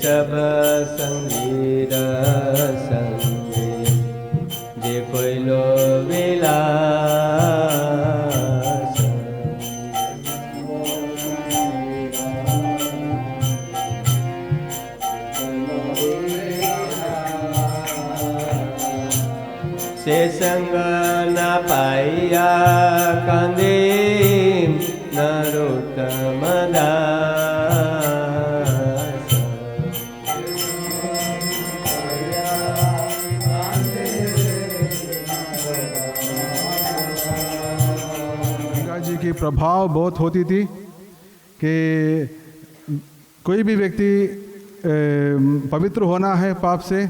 सब संगीत संगे जे कोइलो विलास से संग न पाइया कांदे नरोत्तम दास की प्रभाव बहुत होती थी कि कोई भी व्यक्ति पवित्र होना है पाप से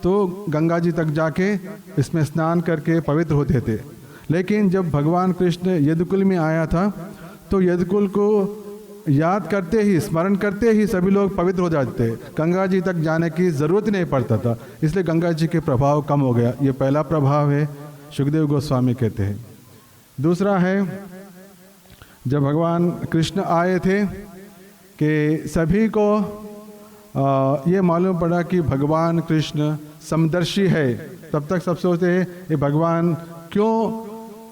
तो गंगा जी तक जाके इसमें स्नान करके पवित्र होते थे। लेकिन जब भगवान कृष्ण यदुकुल में आया था तो यदुकुल को याद करते ही स्मरण करते ही सभी लोग पवित्र हो जाते थे, गंगा जी तक जाने की ज़रूरत नहीं पड़ता था। इसलिए गंगा जी के प्रभाव कम हो गया। ये पहला प्रभाव है, सुखदेव गोस्वामी कहते हैं। दूसरा है, जब भगवान कृष्ण आए थे कि सभी को ये मालूम पड़ा कि भगवान कृष्ण समदर्शी है। तब तक सब सोचते हैं ये भगवान क्यों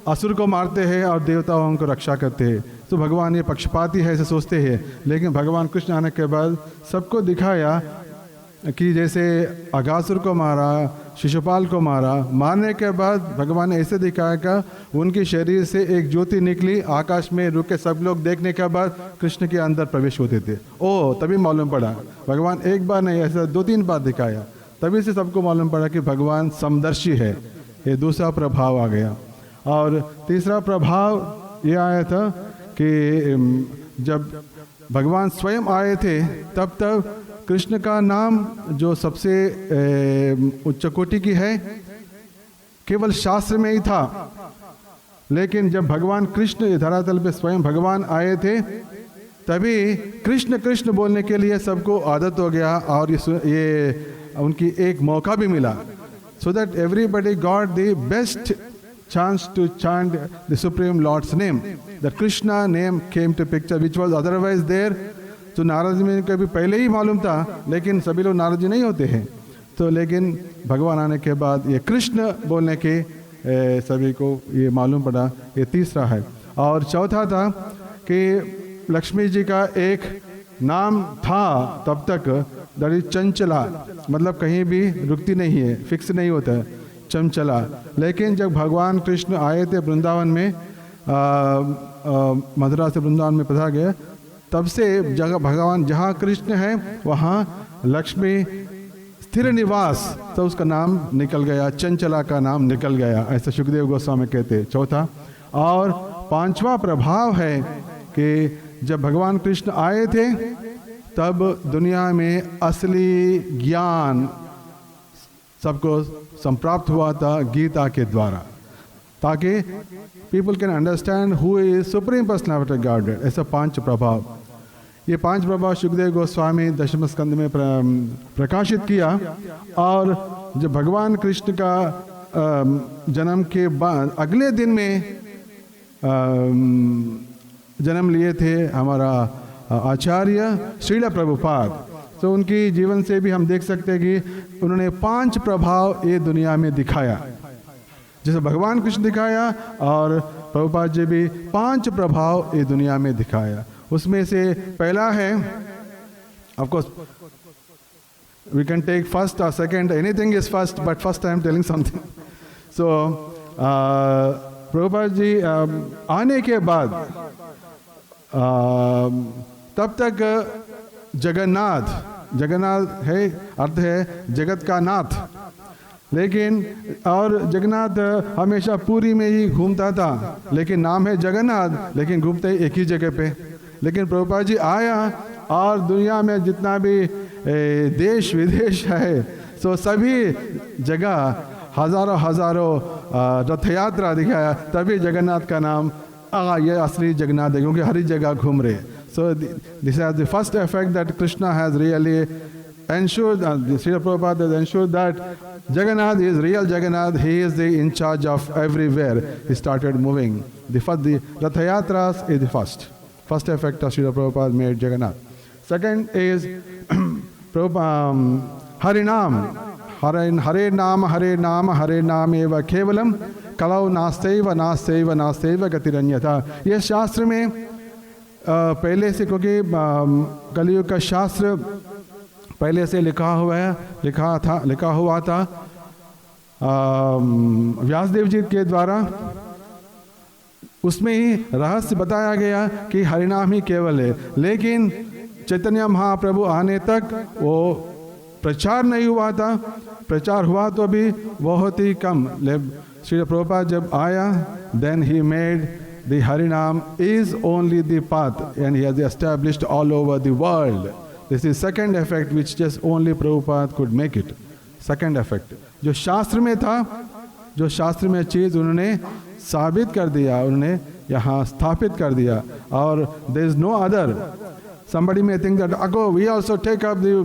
असुर को मारते हैं और देवताओं को रक्षा करते हैं, तो भगवान ये पक्षपाती है ऐसे सोचते हैं। लेकिन भगवान कृष्ण आने के बाद सबको दिखाया कि जैसे अगासुर को मारा, शिशुपाल को मारा, मारने के बाद भगवान ने ऐसे दिखाया कि उनके शरीर से एक ज्योति निकली, आकाश में रुके सब लोग देखने के बाद कृष्ण के अंदर प्रवेश होते थे। ओ तभी मालूम पड़ा, भगवान एक बार नहीं ऐसा 2-3 बार दिखाया, तभी से सबको मालूम पड़ा कि भगवान समदर्शी है। ये दूसरा प्रभाव आ गया। और तीसरा प्रभाव ये आया था कि जब भगवान स्वयं आए थे तब कृष्ण का नाम जो सबसे उच्च कोटि की है केवल शास्त्र में ही था। लेकिन जब भगवान कृष्ण धरातल पे स्वयं भगवान आए थे तभी कृष्ण कृष्ण बोलने के लिए सबको आदत हो गया और ये उनकी एक मौका भी मिला, so that everybody got the best chance to chant the Supreme Lord's name. The Krishna name came to picture, which was otherwise there. तो नारद जी को भी पहले ही मालूम था, लेकिन सभी लोग नारद जी नहीं होते हैं। तो लेकिन भगवान आने के बाद ये कृष्ण बोलने के सभी को ये मालूम पड़ा। ये तीसरा है। और चौथा था कि लक्ष्मी जी का एक नाम था तब तक, दैट इज चंचला, मतलब कहीं भी रुकती नहीं है, फिक्स नहीं होता है, चंचला। लेकिन जब भगवान कृष्ण आए थे वृंदावन में, मथुरा से वृंदावन में पधार गए, तब से जगह भगवान जहाँ कृष्ण है वहाँ लक्ष्मी स्थिर निवास, तो उसका नाम निकल गया, चंचला का नाम निकल गया, ऐसा सुखदेव गोस्वामी कहते। चौथा और पांचवा प्रभाव है कि जब भगवान कृष्ण आए थे तब दुनिया में असली ज्ञान सबको संप्राप्त हुआ था गीता के द्वारा, ताकि people can understand who is supreme personality of godhead. ऐसा 5 प्रभाव, ये 5 प्रभाव सुखदेव गोस्वामी दशम स्कंद में प्रकाशित किया। और जब भगवान कृष्ण का जन्म के बाद अगले दिन में जन्म लिए थे हमारा आचार्य श्रील प्रभुपाद, तो उनकी जीवन से भी हम देख सकते हैं कि उन्होंने 5 प्रभाव ये दुनिया में दिखाया, जैसे भगवान कृष्ण दिखाया और प्रभुपाद जी भी 5 प्रभाव ये दुनिया में दिखाया। उसमें से पहला है, of course we can take first और second, anything is first, but first I am telling something. So Prabhupada ji आने के बाद तब तक जगन्नाथ है, अर्थ है जगत का नाथ, लेकिन और जगन्नाथ हमेशा पुरी में ही घूमता था, लेकिन नाम है जगन्नाथ, लेकिन घूमते एक ही जगह पे। लेकिन प्रभुपाद जी आया और दुनिया में जितना भी देश विदेश है, सो सभी जगह हज़ारों हज़ारों रथ यात्रा दिखाया, तभी जगन्नाथ का नाम ये असली जगन्नाथ है, क्योंकि हर जगह घूम रहे. So this is the first effect that Krishna has really ensured, Srila Prabhupada has ensured that Jagannath is real Jagannath. He is the in charge of everywhere. He started moving. The Ratha Yatras is the first effect of Srila Prabhupada made Jagannath. Second is Harinam. Hare Nama Hare Nama Hare Nama eva kevalam kalau nasteva nasteva nasteva gatiranyata. ये शास्त्र में पहले से, क्योंकि कलयुग का शास्त्र पहले से लिखा हुआ था व्यासदेव जी के द्वारा. उसमें ही रहस्य बताया गया कि हरिनाम ही केवल है. लेकिन चैतन्य महाप्रभु आने तक वो प्रचार नहीं हुआ था. प्रचार हुआ तो भी बहुत ही कम. श्री प्रभुपाद जब आया, then he made the Harinam is only the path, and he has established all over the world. This is second effect which just only Prabhupada could make it. Second effect. जो शास्त्र में था, जो शास्त्र में चीज़ उन्होंने साबित कर दिया, उन्होंने यहाँ स्थापित कर दिया. और there is no other. Somebody may think that, oh, we also take up the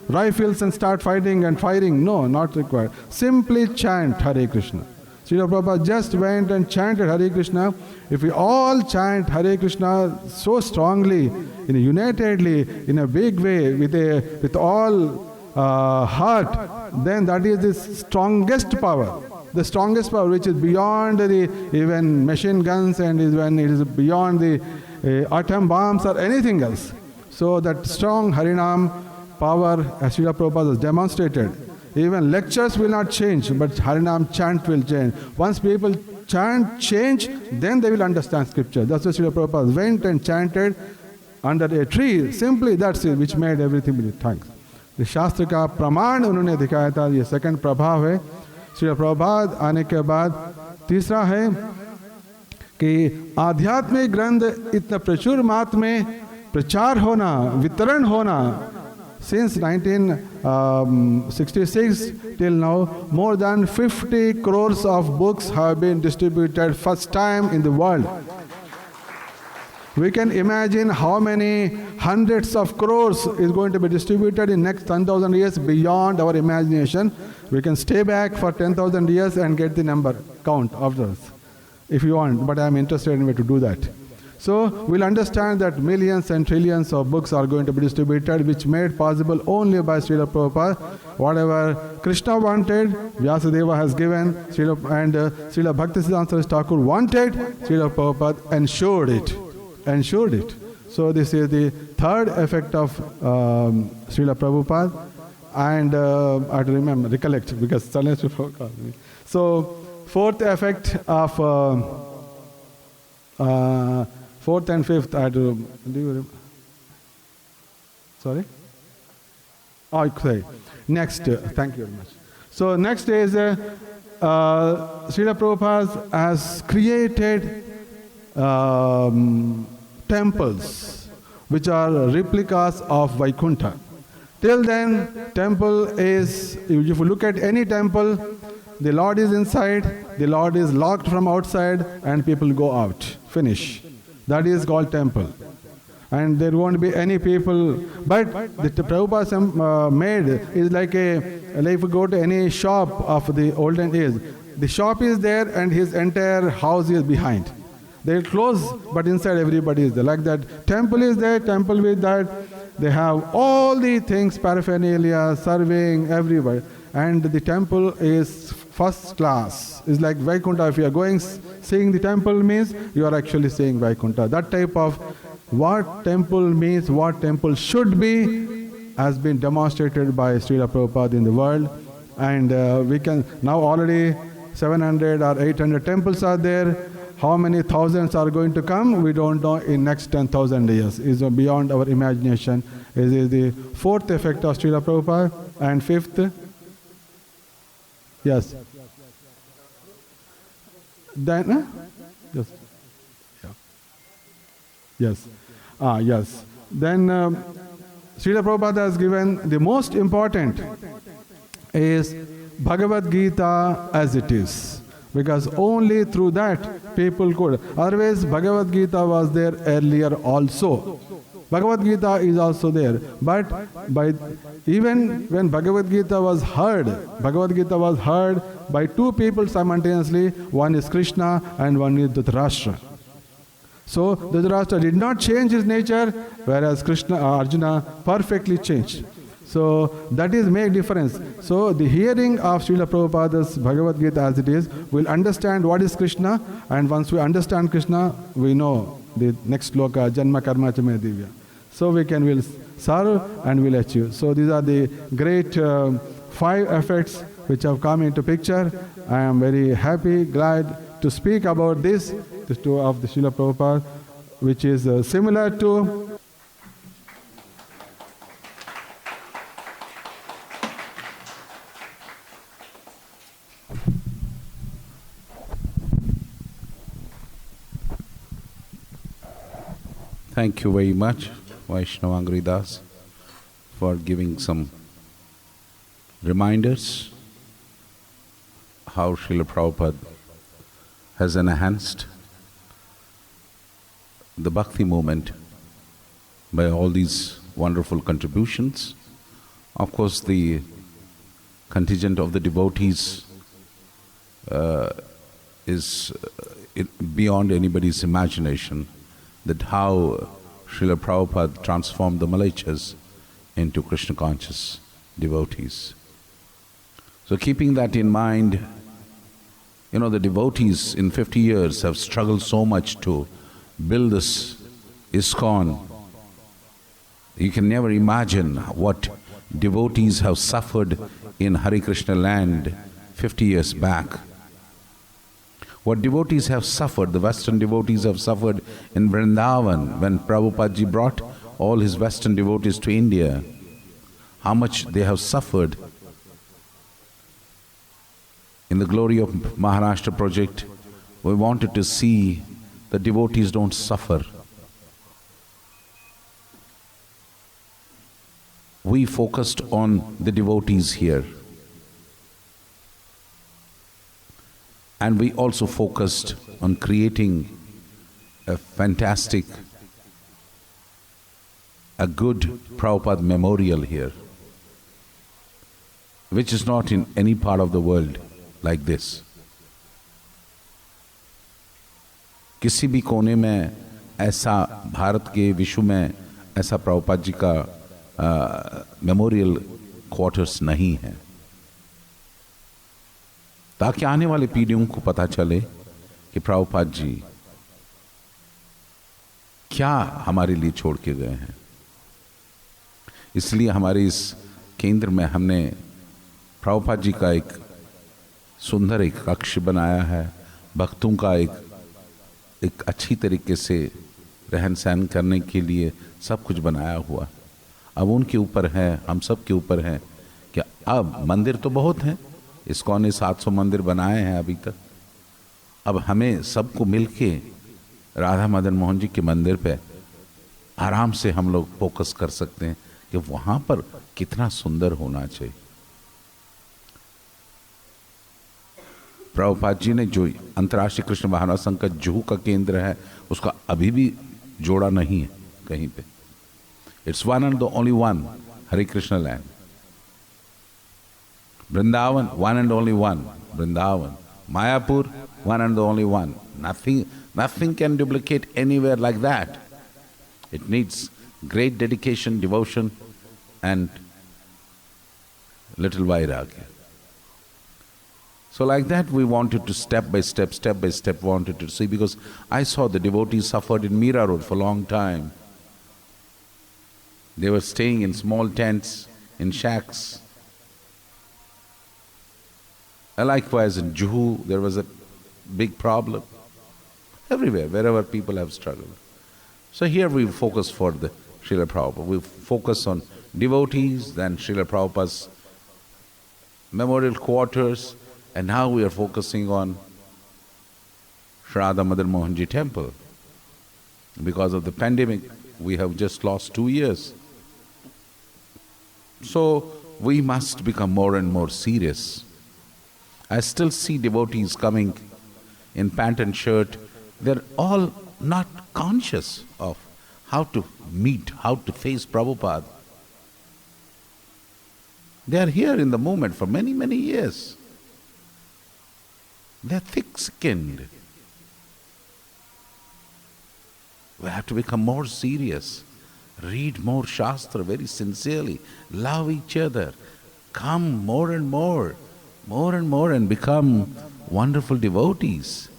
rifles and start fighting and firing. No, not required. Simply chant Hare Krishna. Srila Prabhupada just went and chanted Hare Krishna. If we all chant Hare Krishna so strongly, unitedly, in a big way, with all heart, then that is the strongest power. The strongest power, which is beyond the even machine guns, and is when it is beyond the atom bombs or anything else. So that strong Harinam power, as Srila Prabhupada has demonstrated. Even lectures will not change, but Harinam chant will change. Once people chant, change, then they will understand scripture. That's why Srila Prabhupada went and chanted under a tree. Simply that's it, which made everything. Thanks. The शास्त्र का प्रमाण उन्होंने दिखाया था. ये second प्रभाव है. श्रील प्रभुपाद आने के बाद तीसरा है कि आध्यात्मिक ग्रंथ इतना प्रचुर मात्रा में प्रचार होना, वितरण होना. Since 1966 till now, more than 50 crores of books have been distributed first time in the world. We can imagine how many hundreds of crores is going to be distributed in next 10,000 years beyond our imagination. We can stay back for 10,000 years and get the number count of those if you want, but I am interested in way to do that. So we'll understand that millions and trillions of books are going to be distributed, which made possible only by Srila Prabhupada. Whatever Krishna wanted, Vyasadeva has given, Srila Bhaktisiddhanta Saraswati Thakur wanted, Srila Prabhupada ensured it. So this is the third effect of Srila Prabhupada. And I have to recollect, because suddenly I forgot. So fourth effect of fourth and fifth, I do you remember? Sorry? Oh, okay. Next, thank you very much. So next is Srila Prabhupada has created temples which are replicas of Vaikuntha. Till then, temple is, if you look at any temple, the Lord is inside, the Lord is locked from outside, and people go out. Finish. That is called temple. And there won't be any people. But the Prabhupada made is like if you go to any shop of the olden days, the shop is there and his entire house is behind. They close, but inside everybody is there. Like that, temple is there, temple with that. They have all the things, paraphernalia, serving, everywhere. And the temple is first class. It's like Vaikuntha. If you are going, seeing the temple means you are actually seeing Vaikuntha. That type of what temple means, what temple should be, has been demonstrated by Srila Prabhupada in the world. And we can, now already 700 or 800 temples are there. How many thousands are going to come, we don't know in next 10,000 years. It's beyond our imagination. It is the fourth effect of Srila Prabhupada. And fifth, yes. Then, yes. Yeah. Yes. Yes. Then Srila Prabhupada has given the most important is Bhagavad Gita as it is. Because only through that people could. Otherwise, Bhagavad Gita was there earlier also. Bhagavad Gita is also there. But even when Bhagavad Gita was heard by two people simultaneously. One is Krishna and one is Dhritarashtra. So Dhritarashtra did not change his nature, whereas Arjuna perfectly changed. So that is make difference. So the hearing of Srila Prabhupada's Bhagavad Gita as it is, will understand what is Krishna, and once we understand Krishna, we know the next sloka, Janma Karma Chame Divya. So will serve and will achieve. So these are the great 5 effects which have come into picture. I am very happy, glad to speak about this of the Srila Prabhupada, which is similar to Thank you very much, Vaishnavangri Das, for giving some reminders how Srila Prabhupada has enhanced the bhakti movement by all these wonderful contributions. Of course, the contingent of the devotees is beyond anybody's imagination, that how Srila Prabhupada transformed the Malaichas into Krishna conscious devotees. So keeping that in mind, the devotees in 50 years have struggled so much to build this ISKCON. You can never imagine what devotees have suffered in Hare Krishna land 50 years back. What devotees have suffered, the Western devotees have suffered in Vrindavan when Prabhupada ji brought all his Western devotees to India. How much they have suffered. In the Glory of Maharashtra project, we wanted to see the devotees don't suffer. We focused on the devotees here. And we also focused on creating a fantastic, a good Prabhupada memorial here, which is not in any part of the world like this. किसी भी कोने में ऐसा भारत के विश्व में ऐसा प्रभुपाद जी का मेमोरियल क्वार्टर्स नहीं है, ताकि आने वाली पीढ़ियों को पता चले कि प्रभुपाद जी क्या हमारे लिए छोड़ के गए हैं। इसलिए हमारे इस केंद्र में हमने प्रभुपाद जी का एक सुंदर एक कक्ष बनाया है, भक्तों का एक अच्छी तरीके से रहन सहन करने के लिए सब कुछ बनाया हुआ। अब उनके ऊपर है, हम सब के ऊपर है कि अब मंदिर तो बहुत हैं, ISKCON ने 700 मंदिर बनाए हैं अभी तक। अब हमें सबको मिलके राधा मदन मोहन जी के मंदिर पे आराम से हम लोग फोकस कर सकते हैं कि वहाँ पर कितना सुंदर होना चाहिए। प्रभुपाद जी ने जो अंतर्राष्ट्रीय कृष्ण भावना संघ का जुहू का केंद्र है, उसका अभी भी जोड़ा नहीं है कहीं पे। It's one and the only one Hare Krishna land. Vrindavan, one and only one, Vrindavan. Mayapur, one and the only one. Nothing can duplicate anywhere like that. It needs great dedication, devotion, and little vairagya. So like that we wanted to step by step wanted to see, because I saw the devotees suffered in Mira Road for a long time. They were staying in small tents, in shacks. Likewise in Juhu, there was a big problem. Everywhere, wherever people have struggled. So here we focus for the Srila Prabhupada. We focus on devotees, then Srila Prabhupada's memorial quarters, and now we are focusing on Radha Madan Mohan Ji temple. Because of the pandemic, we have just lost 2 years. So we must become more and more serious. I still see devotees coming in pant and shirt. They're all not conscious of how to meet, how to face Prabhupada. They are here in the movement for many, many years. They are thick-skinned. We have to become more serious. Read more Shastra very sincerely. Love each other. Come more and more, and become wonderful devotees.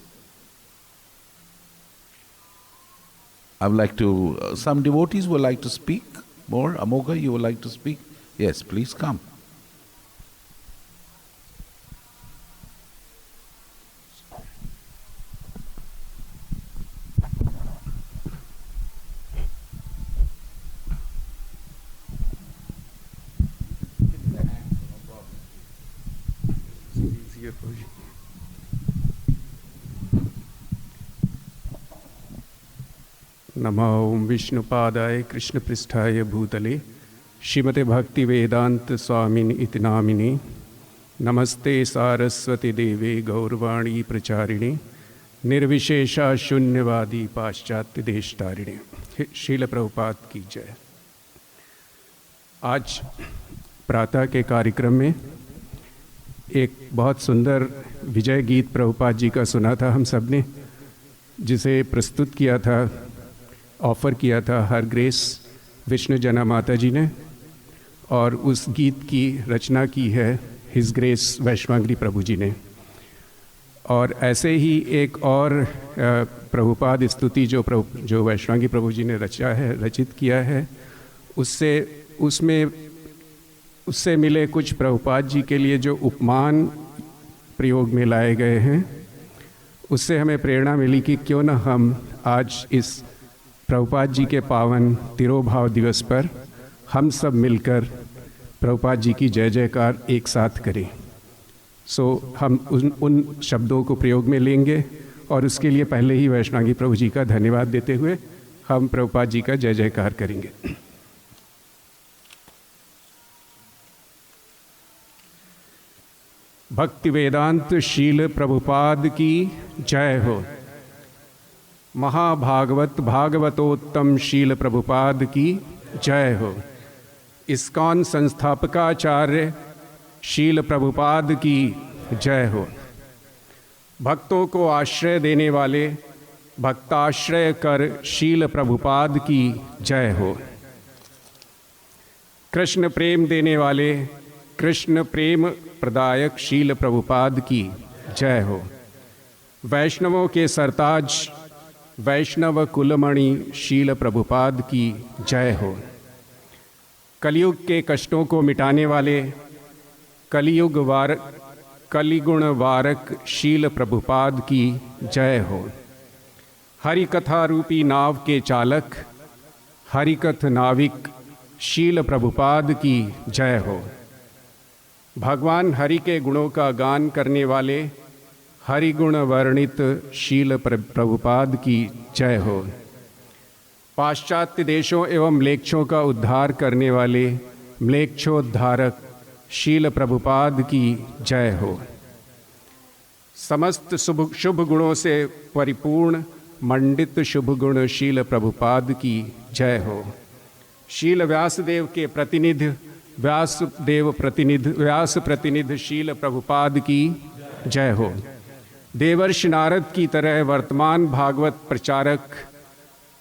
I would like to, some devotees would like to speak more. Amogha, you would like to speak? Yes, please come. नमो ओम विष्णुपादाय कृष्णपृष्ठाय भूतले श्रीमते भक्ति वेदांत स्वामिनि इति नामिने नमस्ते सारस्वती देवे गौरवाणी प्रचारिणे निर्विशेषा शून्यवादी पाश्चात्य देशतारिणे। श्रील प्रभुपाद की जय। आज प्रातः के कार्यक्रम में एक बहुत सुंदर विजय गीत प्रभुपाद जी का सुना था हम सब ने, जिसे प्रस्तुत किया था, ऑफ़र किया था हर ग्रेस विष्णु जना माता जी ने, और उस गीत की रचना की है हिज ग्रेस वैष्णवांगरी प्रभु जी ने। और ऐसे ही एक और प्रभुपाद स्तुति जो वैष्णवांगी प्रभु जी ने रचित किया है, उससे मिले कुछ प्रभुपाद जी के लिए जो उपमान प्रयोग में लाए गए हैं, उससे हमें प्रेरणा मिली कि क्यों न हम आज इस प्रभुपाद जी के पावन तिरोभाव दिवस पर हम सब मिलकर प्रभुपाद जी की जय जयकार एक साथ करें। हम उन शब्दों को प्रयोग में लेंगे, और उसके लिए पहले ही वैष्णवांगी प्रभु जी का धन्यवाद देते हुए हम प्रभुपाद जी का जय जयकार करेंगे। भक्ति वेदांत शील प्रभुपाद की जय हो। महाभागवत भागवतोत्तम शील प्रभुपाद की जय हो। इस्कॉन संस्थापकाचार्य शील प्रभुपाद की जय हो। भक्तों को आश्रय देने वाले भक्ताश्रय कर शील प्रभुपाद की जय हो। कृष्ण प्रेम देने वाले कृष्ण प्रेम प्रदायक शील प्रभुपाद की जय हो। वैष्णवों के सरताज वैष्णव कुलमणि शील प्रभुपाद की जय हो। कलयुग के कष्टों को मिटाने वाले कलिगुण वारक शील प्रभुपाद की जय हो। हरि कथा रूपी नाव के चालक हरिकथ नाविक शील प्रभुपाद की जय हो। भगवान हरि के गुणों का गान करने वाले हरिगुण वर्णित शील प्रभुपाद की जय हो। पाश्चात्य देशों एवं म्लेच्छों का उद्धार करने वाले म्लेच्छोद्धारक शील प्रभुपाद की जय हो। समस्त शुभ गुणों से परिपूर्ण मंडित शुभ गुण शील प्रभुपाद की जय हो। शील व्यासदेव के प्रतिनिधि व्यास प्रतिनिधि शील प्रभुपाद की जय हो। देवर्षि नारद की तरह वर्तमान भागवत प्रचारक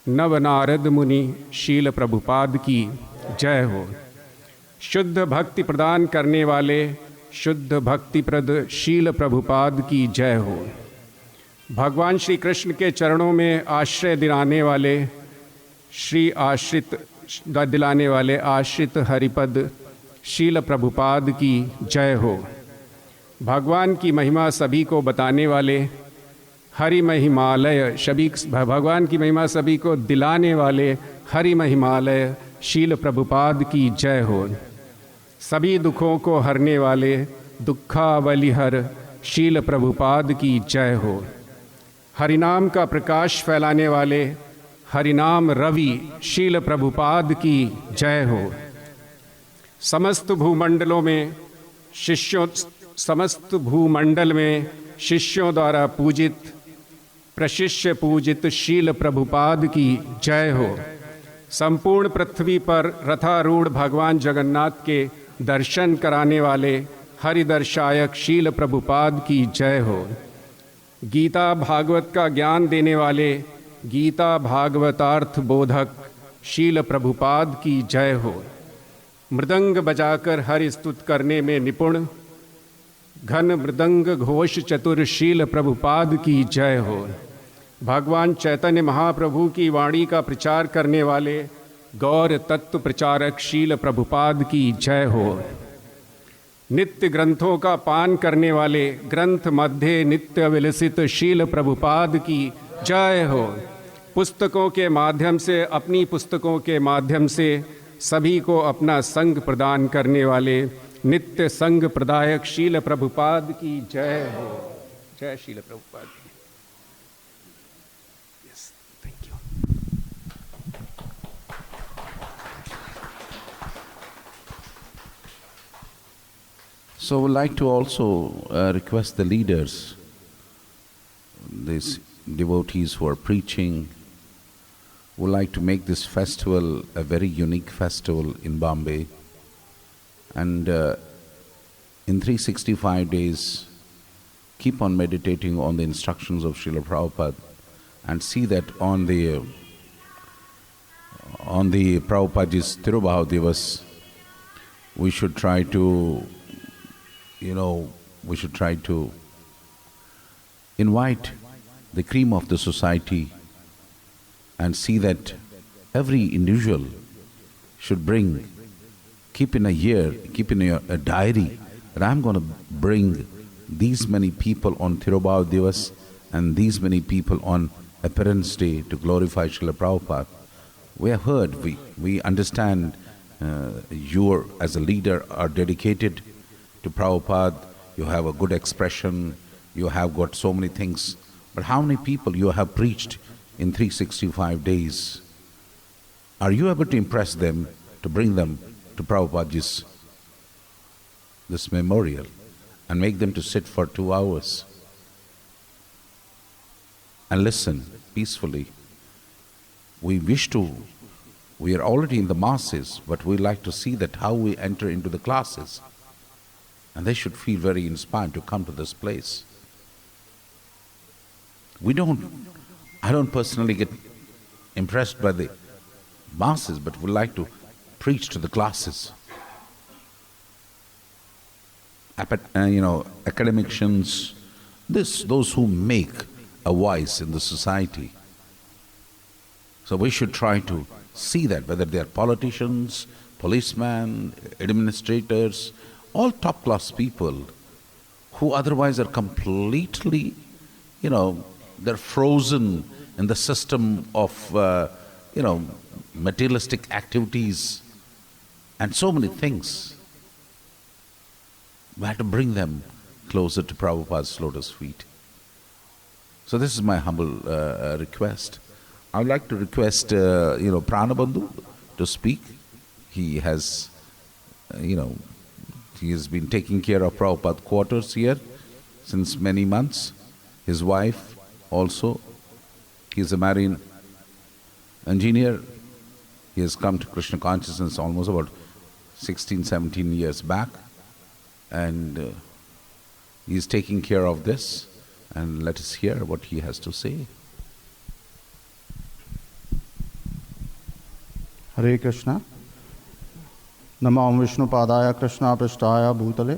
नवनारद मुनि शील प्रभुपाद की जय हो। शुद्ध भक्ति प्रदान करने वाले शुद्ध भक्तिप्रद शील प्रभुपाद की जय हो। भगवान श्री कृष्ण के चरणों में आश्रय दिलाने वाले आश्रित हरिपद शील प्रभुपाद की जय हो। भगवान की महिमा सभी को बताने वाले हरि महिमालय भगवान की महिमा सभी को दिलाने वाले हरि महिमालय शील प्रभुपाद की जय हो। सभी दुखों को हरने वाले दुखावलिहर शील प्रभुपाद की जय हो। हरिनाम का प्रकाश फैलाने वाले हरिनाम रवि शील प्रभुपाद की जय हो। समस्त भूमंडल में शिष्यों द्वारा पूजित प्रशिष्य पूजित शील प्रभुपाद की जय हो। संपूर्ण पृथ्वी पर रथारूढ़ भगवान जगन्नाथ के दर्शन कराने वाले हरिदर्शायक शील प्रभुपाद की जय हो। गीता भागवत का ज्ञान देने वाले गीता भागवतार्थ बोधक शील प्रभुपाद की जय हो। मृदंग बजाकर हरि स्तुत करने में निपुण घन मृदंग घोष चतुर शील प्रभुपाद की जय हो। भगवान चैतन्य महाप्रभु की वाणी का प्रचार करने वाले गौर तत्व प्रचारक शील प्रभुपाद की जय हो। नित्य ग्रंथों का पान करने वाले ग्रंथ मध्य नित्य विलसित शील प्रभुपाद की जय हो। पुस्तकों के माध्यम से अपनी पुस्तकों के माध्यम से सभी को अपना संग प्रदान करने वाले नित्य संग प्रदायक शील प्रभुपाद की जय हो। जय शील प्रभुपाद की। Yes, thank you. So we'd like to also request the leaders, these devotees who are preaching, would like to make this festival a very unique festival in Bombay. And in 365 days, keep on meditating on the instructions of Srila Prabhupada and see that on the Prabhupada's Tirubhav Divas, we should try to invite the cream of the society and see that every individual should keep in a diary that I'm going to bring these many people on Tirubhav Divas and these many people on Appearance Day to glorify Srila Prabhupada. We have heard, we understand you as a leader are dedicated to Prabhupada, you have a good expression, you have got so many things, but how many people you have preached in 365 days? Are you able to impress them, to bring them to Prabhupada's this memorial and make them to sit for 2 hours and listen peacefully? We are already in the masses, but we like to see that how we enter into the classes. And they should feel very inspired to come to this place. I don't personally get impressed by the masses, but we like to preach to the classes. Academicians, those who make a voice in the society. So we should try to see that, whether they are politicians, policemen, administrators, all top-class people who otherwise are completely, they're frozen in the system of, materialistic activities and so many things. We have to bring them closer to Prabhupada's lotus feet. So this is my humble request. I would like to request, Pranabandhu to speak. He has, he has been taking care of Prabhupada quarters here since many months. His wife also, he is a marine engineer. He has come to Krishna consciousness almost about 16, 17 years back. And he is taking care of this. And let us hear what he has to say. हरे कृष्णा। नमो विष्णुपादाय कृष्णापृष्ठाय भूतले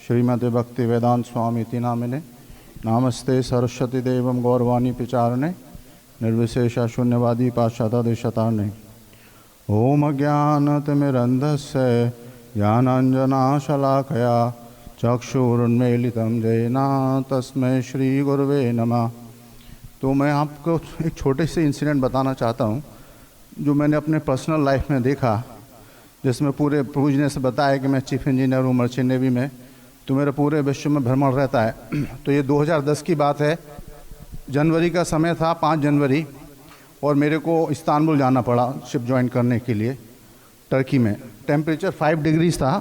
श्रीमते भक्ति वेदांत स्वामी इति नामिने नामस्ते सरस्वती देवं गौरवाणी प्रचारणे निर्विशेष शून्यवादी पाश्चात्देशतारणे ओम ज्ञानतिमिरन्धस्य ज्ञानाञ्जनाशलाकया चक्षुरुन्मीलितं येन तस्मै श्री गुरवे नमः। तो मैं आपको एक छोटे से इंसिडेंट बताना चाहता हूँ जो मैंने अपने पर्सनल लाइफ में देखा, जिसमें पूरे पूजने से बताया कि मैं चीफ इंजीनियर हूँ मर्चेंट नेवी में, तो मेरा पूरे विश्व में भ्रमण रहता है। तो ये 2010 की बात है, जनवरी का समय था, 5 जनवरी, और मेरे को इस्तांबुल जाना पड़ा शिप ज्वाइन करने के लिए टर्की में। टेम्परेचर 5 डिग्रीज था,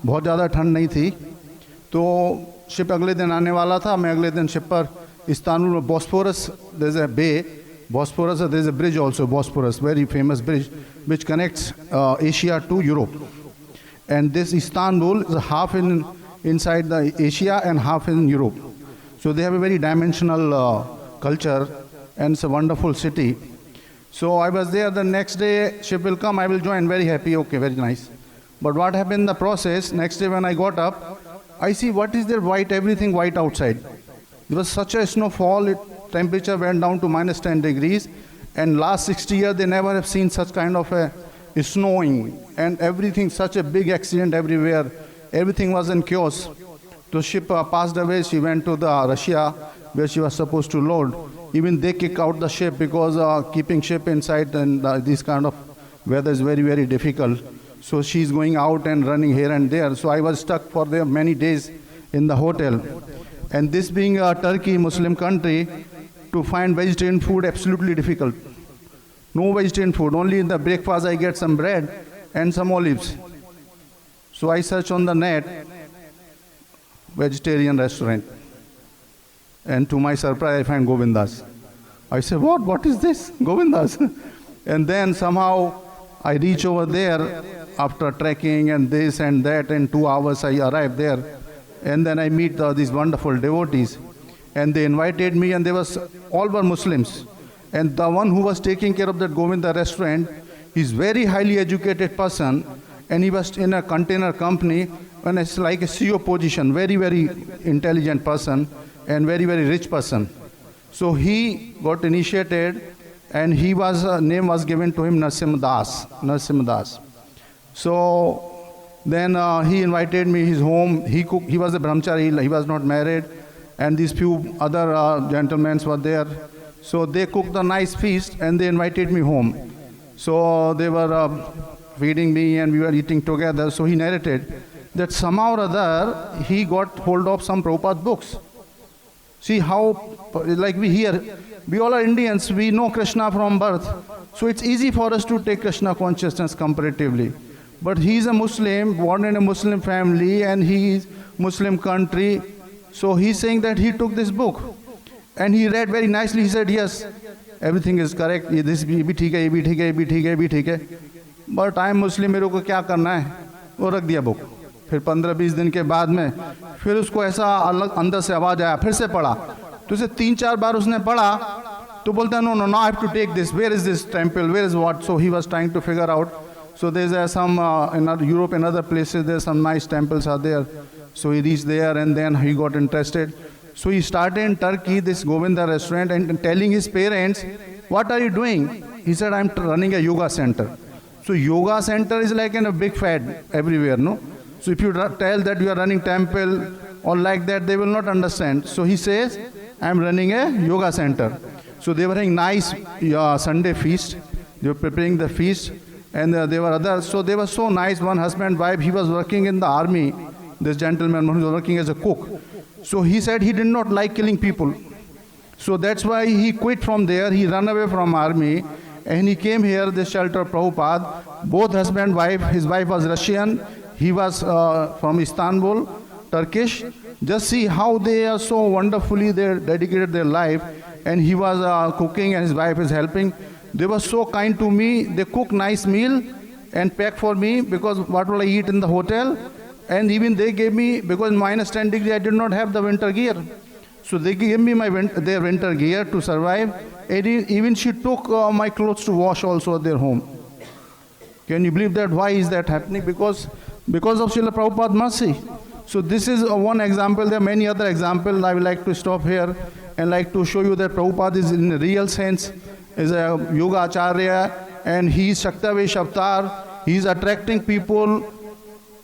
बहुत ज़्यादा ठंड नहीं थी। तो शिप अगले दिन आने वाला था। मैं अगले दिन शिप पर इस्तांबुल में Bosphorus, there is a bay, Bosphorus, there is a bridge also, Bosphorus, very famous bridge which connects Asia to Europe. And this Istanbul is half inside the Asia and half in Europe. So they have a very dimensional culture, and it's a wonderful city. So I was there. The next day ship will come, I will join, very happy, okay, very nice. But what happened in the process, next day when I got up, I see what is there white, everything white outside. There was such a snowfall, temperature went down to minus 10 degrees. And last 60 years, they never have seen such kind of a snowing and everything, such a big accident everywhere. Everything was in chaos. The ship passed away. She went to the Russia where she was supposed to load. Even they kick out the ship because keeping ship inside and this kind of weather is very, very difficult. So she's going out and running here and there. So I was stuck for there many days in the hotel. And this being a Turkey, Muslim country, to find vegetarian food absolutely difficult. No vegetarian food, only in the breakfast I get some bread and some olives. So I search on the net, vegetarian restaurant. And to my surprise I find Govindas. I say, what is this? Govindas. And then somehow I reach over there after trekking and this and that, in 2 hours I arrive there. And then I meet these wonderful devotees. And they invited me, and all were Muslims. And the one who was taking care of that Govinda restaurant, he's very highly educated person, and he was in a container company, and it's like a CEO position, very, very intelligent person, and very, very rich person. So he got initiated, and name was given to him Narsimha Das. So then he invited me his home. He was a brahmachari, he was not married. And these few other gentlemen were there. So they cooked a nice feast and they invited me home. So they were feeding me and we were eating together. So he narrated that somehow or other he got hold of some Prabhupada books. See how, like we all are Indians, we know Krishna from birth. So it's easy for us to take Krishna consciousness comparatively. But he's a Muslim, born in a Muslim family, and he's Muslim country. So he's saying that he took this book and he read very nicely. He said, yes, everything is correct. This bhi theek hai, ye bhi theek hai, ye bhi theek hai, ye bhi theek hai. But I am Muslim, मेरे को क्या करना है? वो रख दिया book. फिर 15-20 दिन के बाद में फिर उसको ऐसा अलग अंदर से आवाज़ आया, फिर से पढ़ा। तो उसे 3-4 बार उसने पढ़ा तो बोलता है, no, I have to take this. Where is this temple? Where is what? So he was trying to figure out. So there's some in Europe and other places, there's some nice temples are there. So he reached there and then he got interested. So he started in Turkey, this Govinda restaurant, and telling his parents, what are you doing? He said, I'm running a yoga center. So yoga center is like in a big fad everywhere, no? So if you tell that you are running temple or like that, they will not understand. So he says, I'm running a yoga center. So they were having nice Sunday feast. They were preparing the feast. And there were others. So they were so nice, one husband, wife. He was working in the army. This gentleman who was working as a cook. So he said he did not like killing people. So that's why he quit from there. He ran away from army and he came here, this shelter of Prabhupada. Both husband, wife, his wife was Russian. He was from Istanbul, Turkish. Just see how they are so wonderfully, they dedicated their life. And he was cooking and his wife is helping. They were so kind to me. They cook nice meal and pack for me because what will I eat in the hotel? And even they gave me, because minus 10 degrees, I did not have the winter gear. So they gave me their winter gear to survive. And even she took my clothes to wash also at their home. Can you believe that? Why is that happening? Because of Srila Prabhupada's mercy. So this is one example. There are many other examples. I would like to stop here and like to show you that Prabhupada is in a real sense is a yoga acharya and he is Shaktavesh avatar. He is attracting people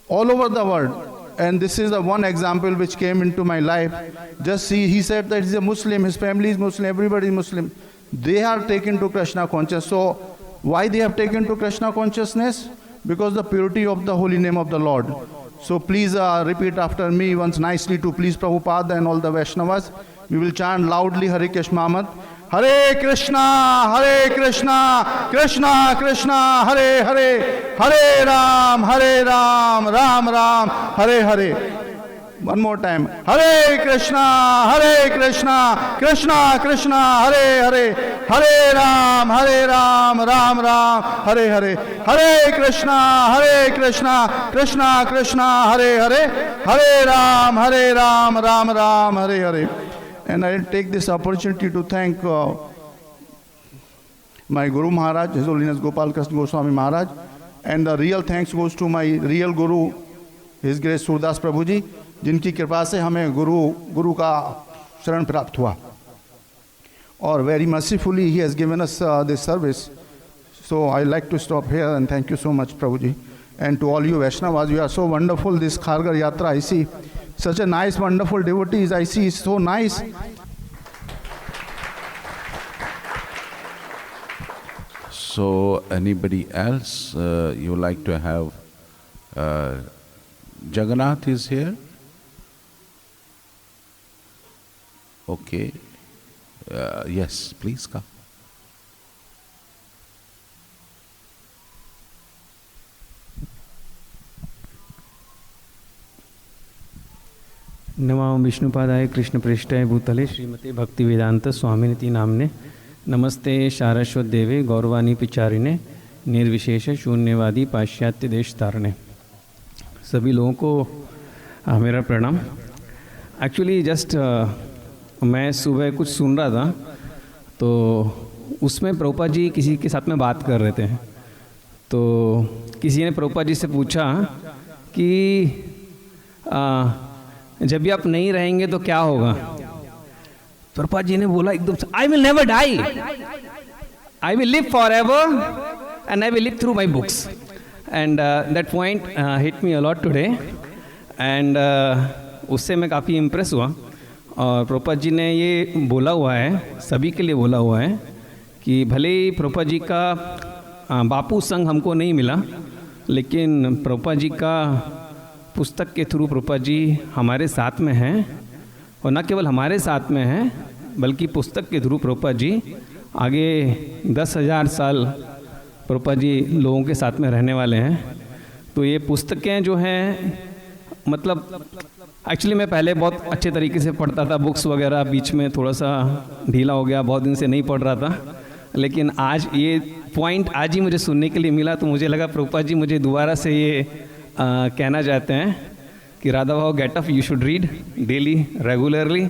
all over the world. And this is the one example which came into my life. Just see, he said that he's a Muslim, his family is Muslim, everybody is Muslim. They are taken to Krishna consciousness. So why they have taken to Krishna consciousness? Because the purity of the holy name of the Lord. So please repeat after me once nicely to please Prabhupada and all the Vaishnavas. We will chant loudly Hare Krishna Mahamad Hare Krishna Krishna Krishna Hare Hare, Hare Ram Ram Ram Hare Hare. One more time, Hare Krishna Krishna Krishna Hare Hare, Hare Ram Ram Ram Hare Hare, Hare Krishna Krishna Krishna Hare Hare, Hare Ram Ram Ram Hare Hare. And I'll take this opportunity to thank my Guru Maharaj, His Holiness Gopal Krishna Goswami Maharaj, and the real thanks goes to my real Guru, His Grace Surdas Prabhu Ji, जिनकी कृपा से हमें गुरु का शरण प्राप्त हुआ, और very mercifully he has given us this service. So I like to stop here and thank you so much, Prabhu Ji, and to all you Vaishnavas. You are so wonderful. This Khargar Yatra, I see such a nice, wonderful devotees. I see so nice. So, anybody else you like to have? Jagannath is here. Okay. Yes, please come. नमो विष्णुपादाय कृष्ण पृष्ठाय भूतले श्रीमते भक्ति वेदांत स्वामिनिति नामने नमस्ते सारस्वत देवे गौरवाणी पिचारिणे निर्विशेष शून्यवादी पाश्चात्य देश तारणे। सभी लोगों को मेरा प्रणाम। एक्चुअली जस्ट मैं सुबह कुछ सुन रहा था, तो उसमें प्रभुपाद जी किसी के साथ में बात कर रहे थे, तो किसी ने प्रभुपाद जी से पूछा कि जब भी आप नहीं रहेंगे तो क्या होगा। प्रभुपाद जी ने बोला एकदम से, I will never die, I will live forever and I will live through my books. And that point hit me a lot today, and उससे मैं काफ़ी इम्प्रेस हुआ। और प्रभुपाद जी ने ये बोला हुआ है, सभी के लिए बोला हुआ है कि भले ही प्रभुपाद जी का बापू संग हमको नहीं मिला, लेकिन प्रभुपाद जी का पुस्तक के थ्रू प्रभुपाद जी हमारे साथ में हैं, और न केवल हमारे साथ में हैं बल्कि पुस्तक के थ्रू प्रभुपाद जी आगे 10,000 साल प्रभुपाद जी लोगों के साथ में रहने वाले हैं। तो ये पुस्तकें जो हैं, मतलब एक्चुअली मैं पहले बहुत अच्छे तरीके से पढ़ता था बुक्स वगैरह, बीच में थोड़ा सा ढीला हो गया, बहुत दिन से नहीं पढ़ रहा था, लेकिन आज ये पॉइंट आज ही मुझे सुनने के लिए मिला, तो मुझे लगा प्रभुपाद जी मुझे दोबारा से ये कहना चाहते हैं कि राधा भाव get up, you should read daily regularly.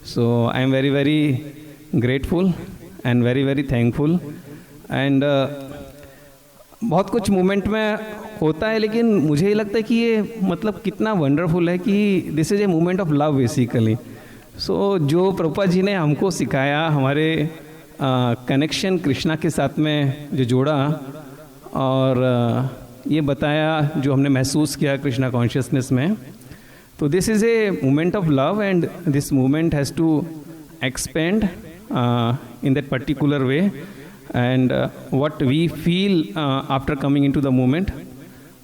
So I am very very grateful and very very thankful. And बहुत कुछ मूवमेंट में होता है, लेकिन मुझे ये लगता है कि ये मतलब कितना वंडरफुल है कि this is a movement of love basically. So जो प्रभुपाद जी ने हमको सिखाया, हमारे कनेक्शन कृष्णा के साथ में जो जोड़ा, और ये बताया जो हमने महसूस किया कृष्णा कॉन्शियसनेस में, तो this is a movement of love, and this movement has to expand in that particular way, and what we feel after coming into the movement.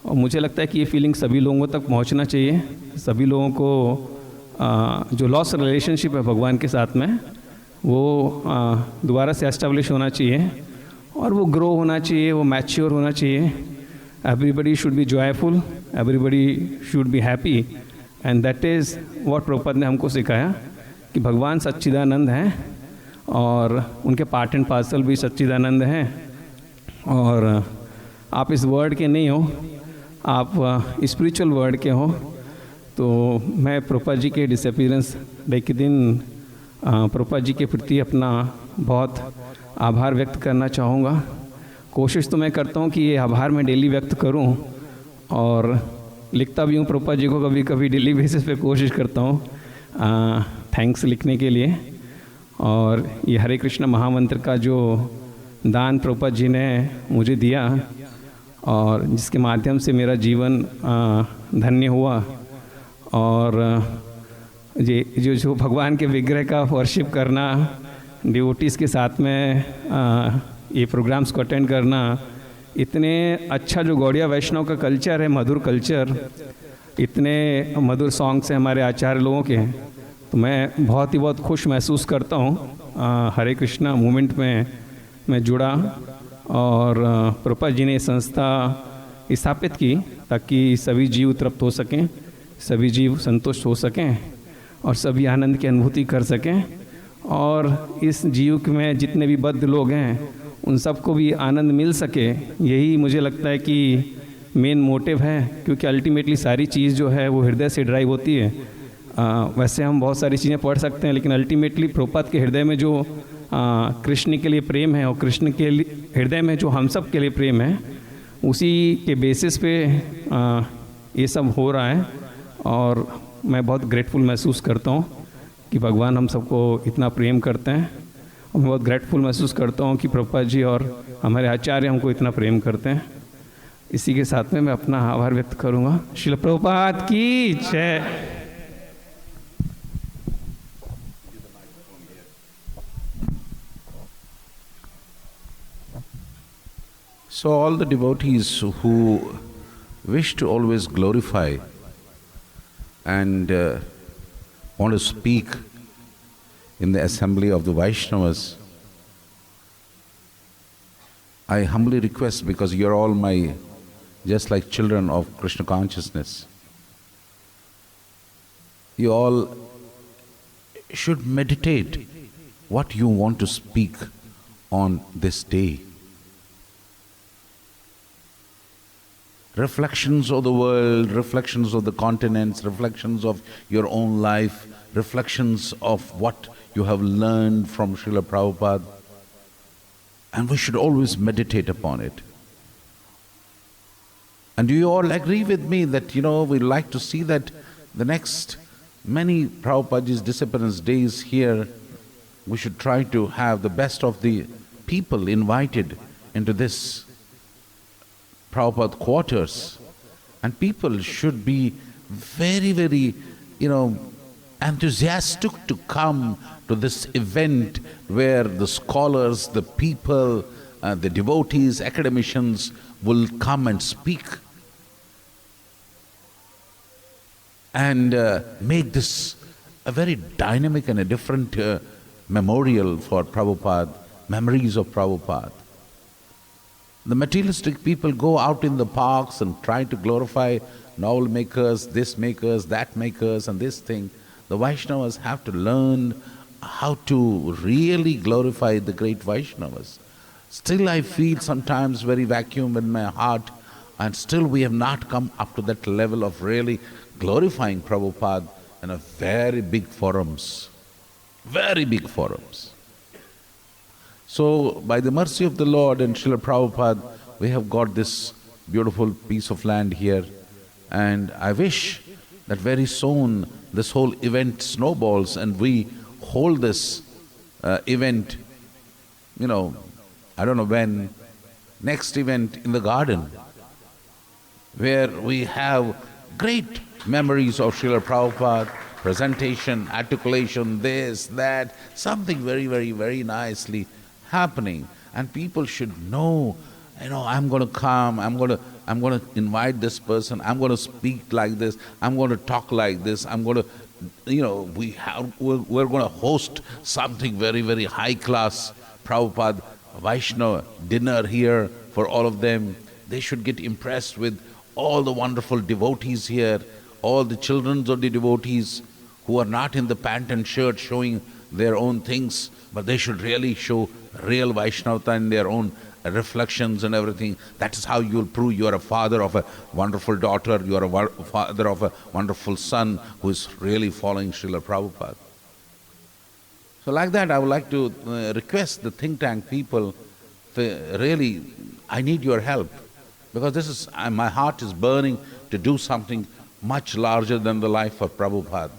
और मुझे लगता है कि ये फीलिंग सभी लोगों तक पहुंचना चाहिए, सभी लोगों को जो लॉस रिलेशनशिप है भगवान के साथ में, वो दोबारा से एस्टेब्लिश होना चाहिए, और वो ग्रो होना चाहिए, वो मैच्योर होना चाहिए। Everybody should be joyful, everybody should be happy, and that is what Prabhupada ने हमको सिखाया कि भगवान सच्चिदानंद हैं, और उनके पार्ट एंड पार्सल भी सच्चिदानंद हैं, और आप इस वर्ल्ड के नहीं हो, आप स्पिरिचुअल वर्ल्ड के हो। तो मैं प्रभुपाद जी के डिसअपीयरेंस डे के दिन प्रभुपाद जी के प्रति अपना बहुत आभार व्यक्त करना चाहूँगा। कोशिश तो मैं करता हूँ कि ये आभार मैं डेली व्यक्त करूँ, और लिखता भी हूँ प्रभुपाद जी को, कभी कभी डेली बेसिस पे कोशिश करता हूँ थैंक्स लिखने के लिए। और ये हरे कृष्ण महामंत्र का जो दान प्रभुपाद जी ने मुझे दिया, और जिसके माध्यम से मेरा जीवन धन्य हुआ, और ये जो भगवान के विग्रह का वर्शिप करना, डिवोटीज़ के साथ में ये प्रोग्राम्स को अटेंड करना, इतने अच्छा जो गौड़िया वैष्णव का कल्चर है, मधुर कल्चर, इतने मधुर सॉन्ग्स हैं हमारे आचार्य लोगों के, तो मैं बहुत ही बहुत खुश महसूस करता हूँ। हरे कृष्णा मूवमेंट में मैं जुड़ा और प्रभुपाद जी ने ये संस्था स्थापित की ताकि सभी जीव तृप्त हो सकें, सभी जीव संतुष्ट हो सकें और सभी आनंद की अनुभूति कर सकें और इस जीव में जितने भी बद्ध लोग हैं उन सबको भी आनंद मिल सके। यही मुझे लगता है कि मेन मोटिव है, क्योंकि अल्टीमेटली सारी चीज़ जो है वो हृदय से ड्राइव होती है। वैसे हम बहुत सारी चीज़ें पढ़ सकते हैं लेकिन अल्टीमेटली प्रभुपाद के हृदय में जो कृष्ण के लिए प्रेम है और कृष्ण के लिए हृदय में जो हम सब के लिए प्रेम है, उसी के बेसिस पे ये सब हो रहा है। और मैं बहुत ग्रेटफुल महसूस करता हूँ कि भगवान हम सबको इतना प्रेम करते हैं और मैं बहुत ग्रेटफुल महसूस करता हूँ कि प्रभुपाद जी और हमारे आचार्य हमको इतना प्रेम करते हैं। इसी के साथ में मैं अपना आभार व्यक्त करूँगा। श्रील प्रभुपाद की जय। So all the devotees who wish to always glorify and want to speak in the assembly of the Vaishnavas, I humbly request, because you're all just like children of Krishna consciousness, you all should meditate what you want to speak on this day. Reflections of the world, reflections of the continents, reflections of your own life, reflections of what you have learned from Srila Prabhupada. And we should always meditate upon it. And do you all agree with me that, we'd like to see that the next many Prabhupada's disappearance days here, we should try to have the best of the people invited into this Prabhupada quarters, and people should be very, very, enthusiastic to come to this event where the scholars, the people, the devotees, academicians will come and speak and make this a very dynamic and a different memorial for Prabhupada, memories of Prabhupada. The materialistic people go out in the parks and try to glorify novel makers, this makers, that makers, and this thing. The Vaishnavas have to learn how to really glorify the great Vaishnavas. Still I feel sometimes very vacuum in my heart, and still we have not come up to that level of really glorifying Prabhupada in a very big forums. Very big forums. So, by the mercy of the Lord and Srila Prabhupada, we have got this beautiful piece of land here, and I wish that very soon this whole event snowballs and we hold this event, I don't know when, next event in the garden, where we have great memories of Srila Prabhupada, presentation, articulation, this, that, something very, very, very nicely happening, and people should know, I'm going to come, I'm going to invite this person, I'm going to speak like this, I'm going to talk like this, I'm going to, we're going to host something very, very high class Prabhupada Vaishnava dinner here for all of them. They should get impressed with all the wonderful devotees here, all the children of the devotees who are not in the pant and shirt showing their own things, but they should really show real Vaishnavata in their own reflections and everything. That is how you will prove you are a father of a wonderful daughter, you are a father of a wonderful son who is really following Srila Prabhupada. So like that, I would like to request the think tank people, really, I need your help, because this is, my heart is burning to do something much larger than the life of Prabhupada.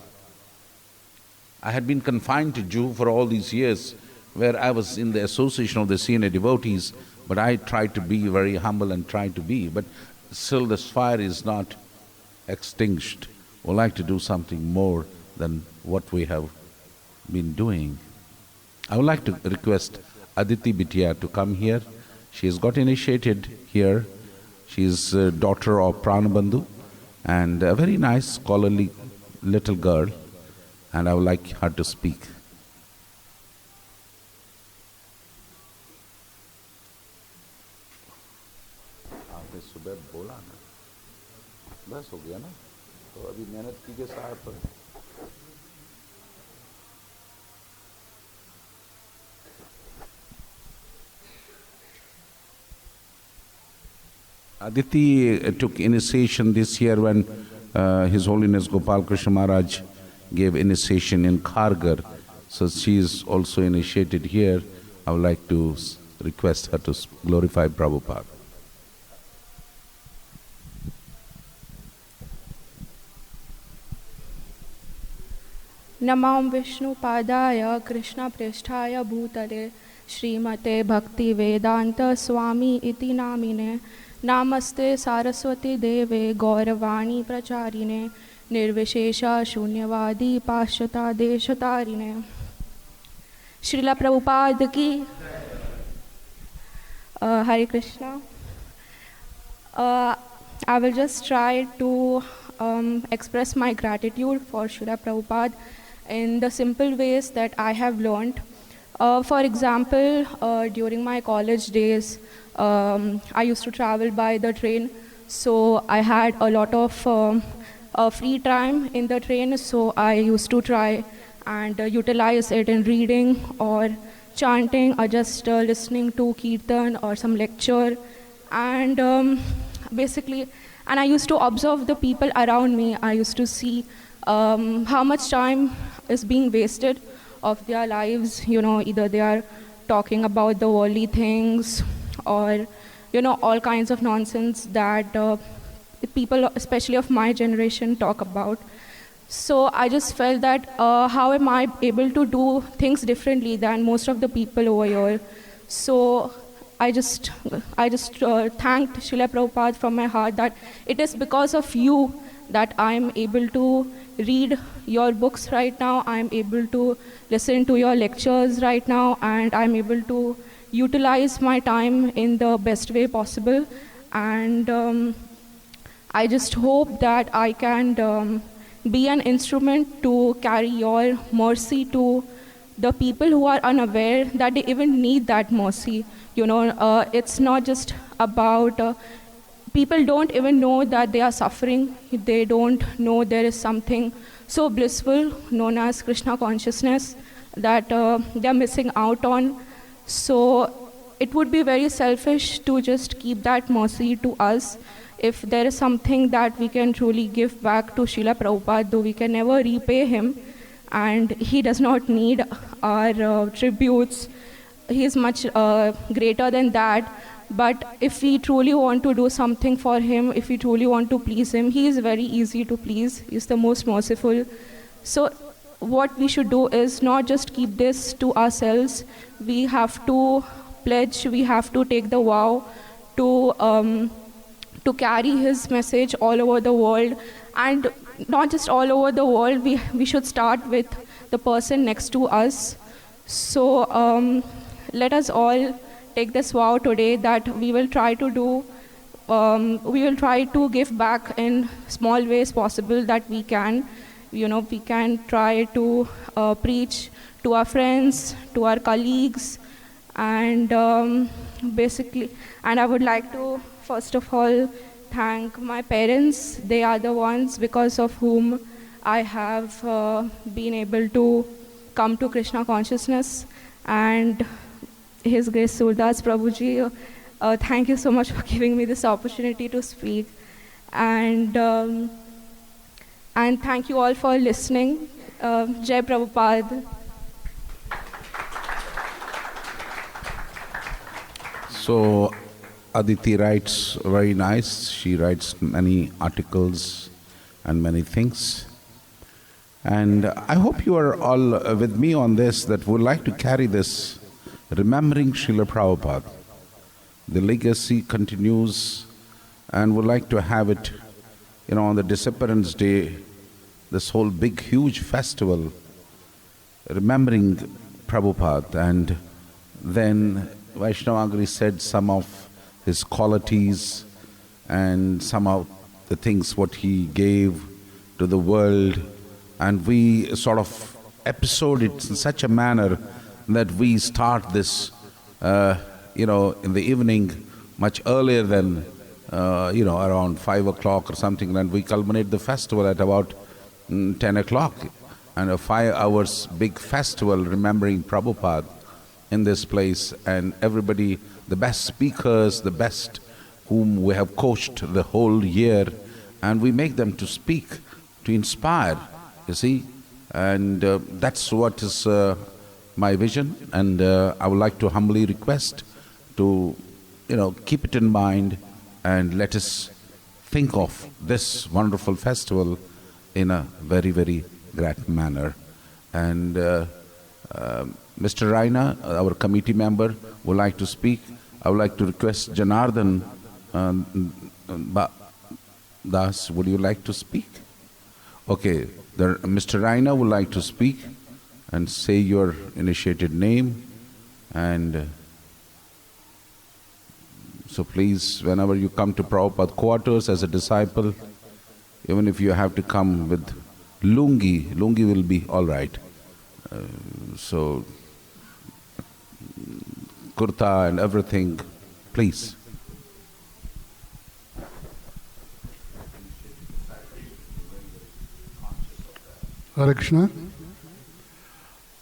I had been confined to Jew for all these years, where I was in the association of the senior devotees, but I tried to be very humble and tried to be, but still this fire is not extinguished. We'd like to do something more than what we have been doing. I would like to request Aditi Bitiya to come here. She has got initiated here. She is a daughter of Pranabandhu and a very nice scholarly little girl, and I would like her to speak. बस हो गया ना, तो अभी मेहनत कीजिए साहब। Aditi took initiation this year when His Holiness Gopal Krishna Maharaj gave initiation in Khargar. So she is also initiated here. I would like to request her to glorify Prabhupada. नमां विष्णुपादाय कृष्णप्रेष्ठाय भूतले श्रीमते भक्तिवेदांत स्वामी इति नामिने नामस्ते सारस्वती देवे गौरवाणी प्रचारिणे निर्विशेष शून्यवादी पाश्चाता देशतारिणे। श्रीला प्रभुपाद की हरे Krishna. I will just try to express my gratitude for Srila Prabhupada in the simple ways that I have learned. For example, during my college days, I used to travel by the train, so I had a lot of free time in the train, so I used to try and utilize it in reading or chanting or just listening to kirtan or some lecture, and basically, and I used to observe the people around me. I used to see how much time is being wasted of their lives. You know, either they are talking about the worldly things or, you know, all kinds of nonsense that people, especially of my generation, talk about. So I just felt that how am I able to do things differently than most of the people over here? So I just thanked Srila Prabhupada from my heart that it is because of you that I am able to read your books right now, I am able to listen to your lectures right now, and I am able to utilize my time in the best way possible. And I just hope that I can be an instrument to carry your mercy to the people who are unaware that they even need that mercy. You know, it's not just about, people don't even know that they are suffering. They don't know there is something so blissful known as Krishna consciousness that they are missing out on. So it would be very selfish to just keep that mercy to us. If there is something that we can truly give back to Srila Prabhupada, though we can never repay him, and he does not need our tributes, he is much greater than that. But if we truly want to do something for him, if we truly want to please him, he is very easy to please. He is the most merciful. So what we should do is not just keep this to ourselves. We have to pledge, we have to take the vow to carry his message all over the world. And not just all over the world, we should start with the person next to us. So let us all take this vow today that we will try to do, we will try to give back in small ways possible that we can. You know, we can try to preach to our friends, to our colleagues, and basically, and I would like to first of all thank my parents. They are the ones because of whom I have been able to come to Krishna consciousness. And His Grace Surdas Prabhuji, thank you so much for giving me this opportunity to speak. And thank you all for listening. Jai Prabhupada. So Aditi writes very nice. She writes many articles and many things. And I hope you are all with me on this, that would like to carry this, remembering Srila Prabhupada. The legacy continues, and would like to have it, you know, on the Disappearance Day, this whole big, huge festival, remembering Prabhupada. And then Vaishnavagri said some of his qualities and some of the things what he gave to the world. And we sort of episode it in such a manner that we start this, in the evening much earlier than around 5 o'clock or something, and we culminate the festival at about 10 o'clock. And a 5 hours big festival remembering Prabhupada in this place, and everybody, the best speakers, the best whom we have coached the whole year, and we make them to speak, to inspire, you see. And that's what is my vision, and I would like to humbly request to, keep it in mind, and let us think of this wonderful festival in a very, very great manner. And Mr. Raina, our committee member, would like to speak. I would like to request Janardhan Das, would you like to speak? Okay, Mr. Raina would like to speak and say your initiated name. And so please, whenever you come to Prabhupada quarters as a disciple, even if you have to come with lungi will be all right. So kurta and everything, please. Hare Krishna.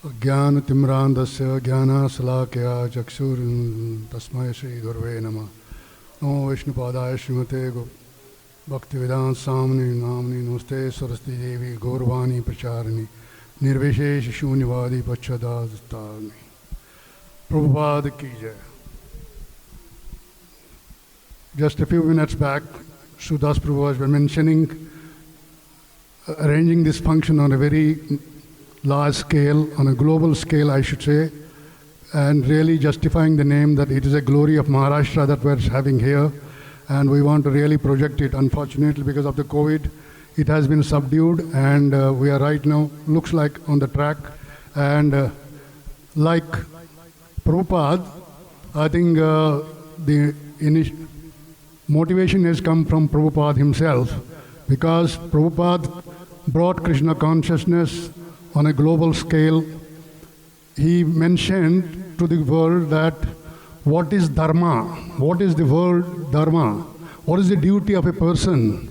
Jnana timrandasya jnana salakya chakshur tasmai Shri Gurve Namah. Namo Vishnupadaya Srimate Bhaktivedanta Swamini Namini Namaste Saraswati Devi Gaurvani Pracharini Nirvishesh Shunyavadi Pachadastarni. Prabhupada ki jai. Just a few minutes back, Sudas Prabhu was mentioning arranging this function on a very large scale, on a global scale, I should say, and really justifying the name that it is a glory of Maharashtra that we're having here, and we want to really project it. Unfortunately, because of the COVID, it has been subdued, and we are right now, looks like, on the track. And like Prabhupada, I think the motivation has come from Prabhupada himself, because Prabhupada brought Krishna consciousness on a global scale. He mentioned to the world that what is dharma, what is the world dharma, what is the duty of a person.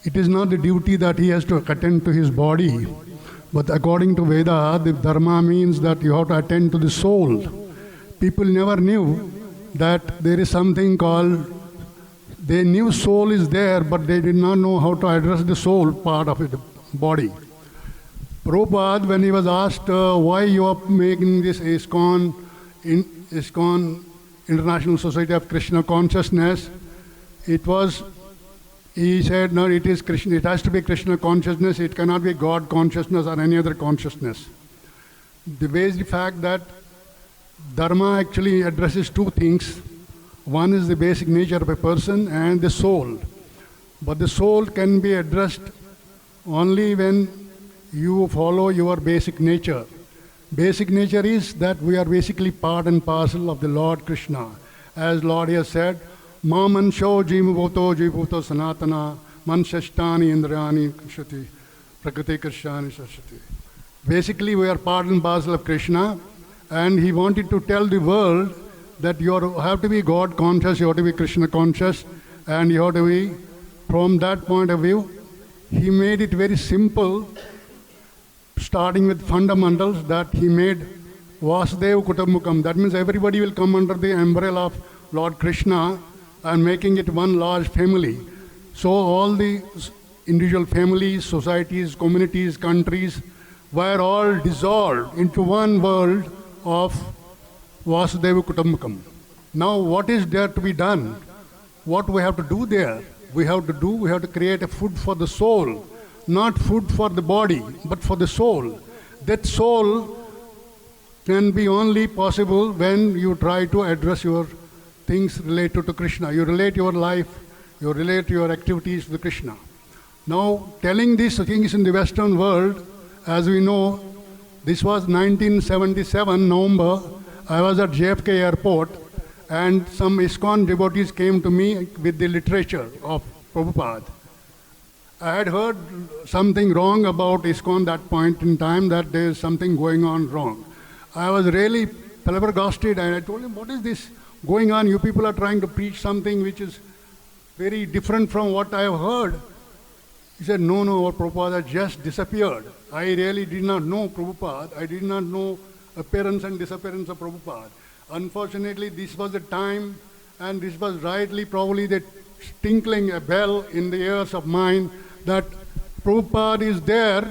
It is not the duty that he has to attend to his body, but according to Veda, the dharma means that you have to attend to the soul. People never knew that there is something called, they knew soul is there, but they did not know how to address the soul part of the body. Prabhupada, when he was asked why you are making this ISKCON, International Society of Krishna Consciousness, he said, no, it is Krishna, it has to be Krishna consciousness, it cannot be God consciousness or any other consciousness. The basic fact that Dharma actually addresses two things. One is the basic nature of a person and the soul. But the soul can be addressed only when you follow your basic nature. Basic nature is that we are basically part and parcel of the Lord Krishna. As Lord has said, Ma mansho jimavoto jivuto sanatana manshashtani indrayani kshati prakriti krishyani sashati. Basically, we are part and parcel of Krishna, and he wanted to tell the world that you have to be God conscious, you have to be Krishna conscious, and you have to be, from that point of view, he made it very simple, starting with fundamentals that he made Vasudeva Kutumbakam. That means everybody will come under the umbrella of Lord Krishna and making it one large family. So all the individual families, societies, communities, countries were all dissolved into one world of Vasudeva Kutumbakam. Now what is there to be done? What we have to do there? We have to create a food for the soul, not food for the body, but for the soul. That soul can be only possible when you try to address your things related to Krishna. You relate your life, you relate your activities to Krishna. Now, telling these things in the Western world, as we know, this was 1977, November. I was at JFK airport, and some ISKCON devotees came to me with the literature of Prabhupada. I had heard something wrong about ISKCON that point in time, that there is something going on wrong. I was really flabbergasted, and I told him, what is this going on? You people are trying to preach something which is very different from what I have heard. He said, no, our Prabhupada just disappeared. I really did not know Prabhupada. I did not know appearance and disappearance of Prabhupada. Unfortunately, this was the time, and this was rightly probably the tinkling a bell in the ears of mine that Prabhupada is there.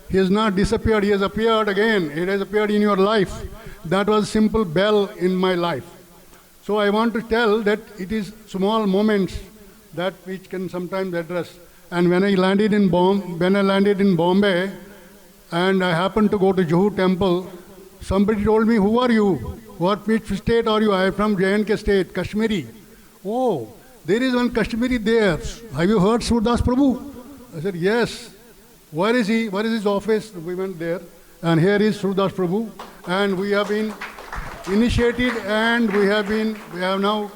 He has not disappeared. He has appeared again. It has appeared in your life. That was simple bell in my life. So I want to tell that it is small moments that which can sometimes address. And when I landed in Bombay, and I happened to go to Juhu Temple, somebody told me, "Who are you? Which state are you?" "I am from J&K state, Kashmiri." "Oh, there is one Kashmiri there. Have you heard Surdas Prabhu?" I said, "Yes." "Where is he? Where is his office?" We went there, and here is Surdas Prabhu, and we have been initiated, and we have now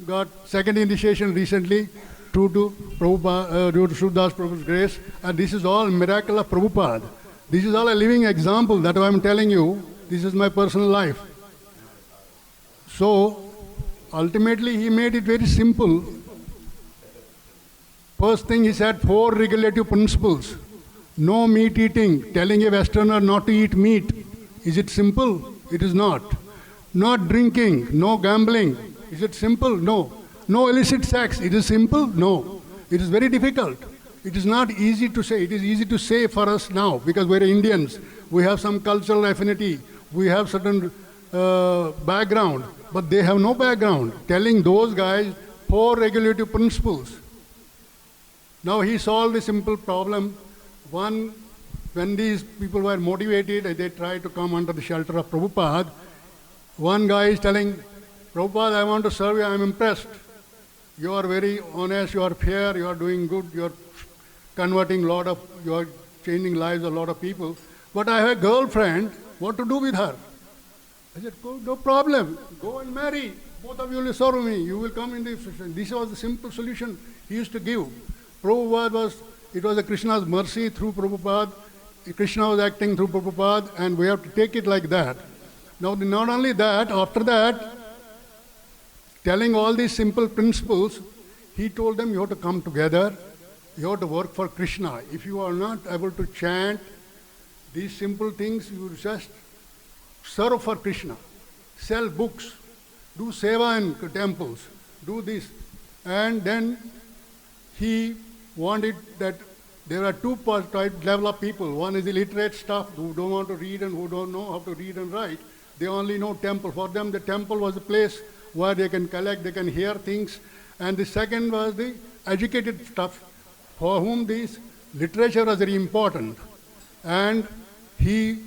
got second initiation recently due to Prabhupada, due to Surdas Prabhu's grace, and this is all miracle of Prabhupada. This is all a living example that I am telling you. This is my personal life. So ultimately he made it very simple. First thing he said, 4 regulative principles. No meat eating, telling a Westerner not to eat meat. Is it simple? It is not. Not drinking, no gambling. Is it simple? No. No illicit sex. It is simple? No. It is very difficult. It is not easy to say. It is easy to say for us now because we're Indians. We have some cultural affinity. We have certain background, but they have no background. Telling those guys 4 regulative principles. Now he solved a simple problem. One, when these people were motivated, they tried to come under the shelter of Prabhupada. One guy is telling, "Prabhupada, I want to serve you. I am impressed. You are very honest, you are fair, you are doing good, you are you are changing lives of a lot of people. But I have a girlfriend, what to do with her?" I said, "No problem, go and marry. Both of you will serve me. You will come in the..." This was the simple solution he used to give. Prabhupada it was a Krishna's mercy through Prabhupada. Krishna was acting through Prabhupada, and we have to take it like that. Now, not only that, after that, telling all these simple principles, he told them, you have to come together, you have to work for Krishna. If you are not able to chant these simple things, you just serve for Krishna, sell books, do seva in temples, do this. And then he wanted that there are 2 level of people. One is illiterate stuff who don't want to read and who don't know how to read and write. They only know temple. For them, the temple was a place where they can collect, they can hear things. And the second was the educated stuff, for whom this literature was very important. And he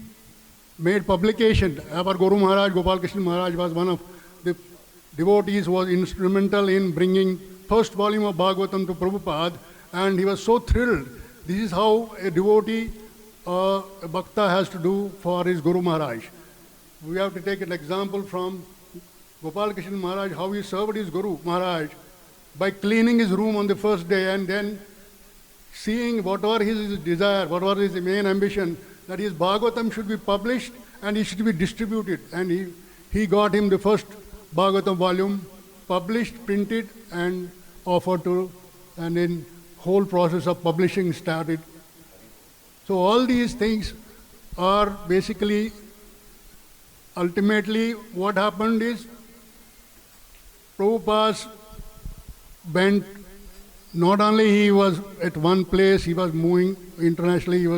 made publication. Our Guru Maharaj, Gopal Krishna Maharaj, was one of the devotees who was instrumental in bringing first volume of Bhagavatam to Prabhupada, and he was so thrilled. This is how a devotee, a bhakta has to do for his Guru Maharaj. We have to take an example from Gopal Krishna Maharaj, how he served his Guru Maharaj by cleaning his room on the first day and then seeing whatever his desire, whatever his main ambition, that his Bhagavatam should be published and it should be distributed. And he got him the first Bhagavatam volume, published, printed, and offered to, and then whole process of publishing started. So all these things are basically, ultimately what happened is Prabhupada went, not only he was at one place, he was moving internationally, he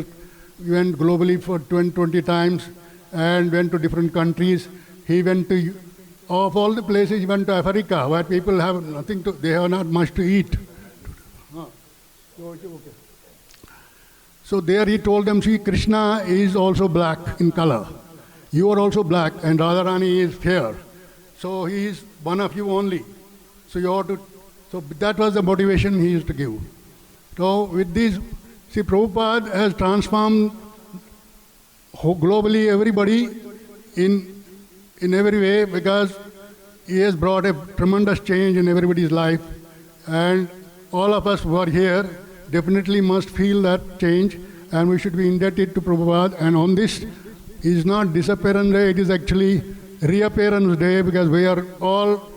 went globally for 20 times and went to different countries. He went to, of all the places, he went to Africa, where people have nothing to, they have not much to eat. So there he told them, see, Krishna is also black in color. You are also black, and Radharani is fair. So he is one of you only. So you ought to, so that was the motivation he used to give. So with this, see, Prabhupada has transformed globally everybody in every way, because he has brought a tremendous change in everybody's life. And all of us who are here definitely must feel that change, and we should be indebted to Prabhupada. And on this, it is not disappearance day, it is actually reappearance day, because we are all,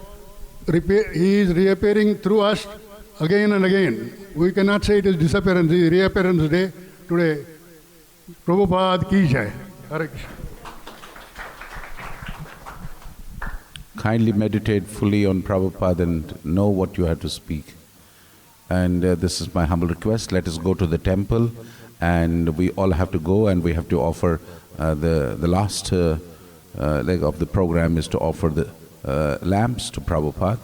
he is reappearing through us again and again. We cannot say it is disappearance, it is reappearance day today. Prabhupada ki jai. Hare Krishna. Kindly meditate fully on Prabhupada and know what you have to speak. And this is my humble request. Let us go to the temple, and we all have to go, and we have to offer the last leg of the program is to offer the lamps to Prabhupada,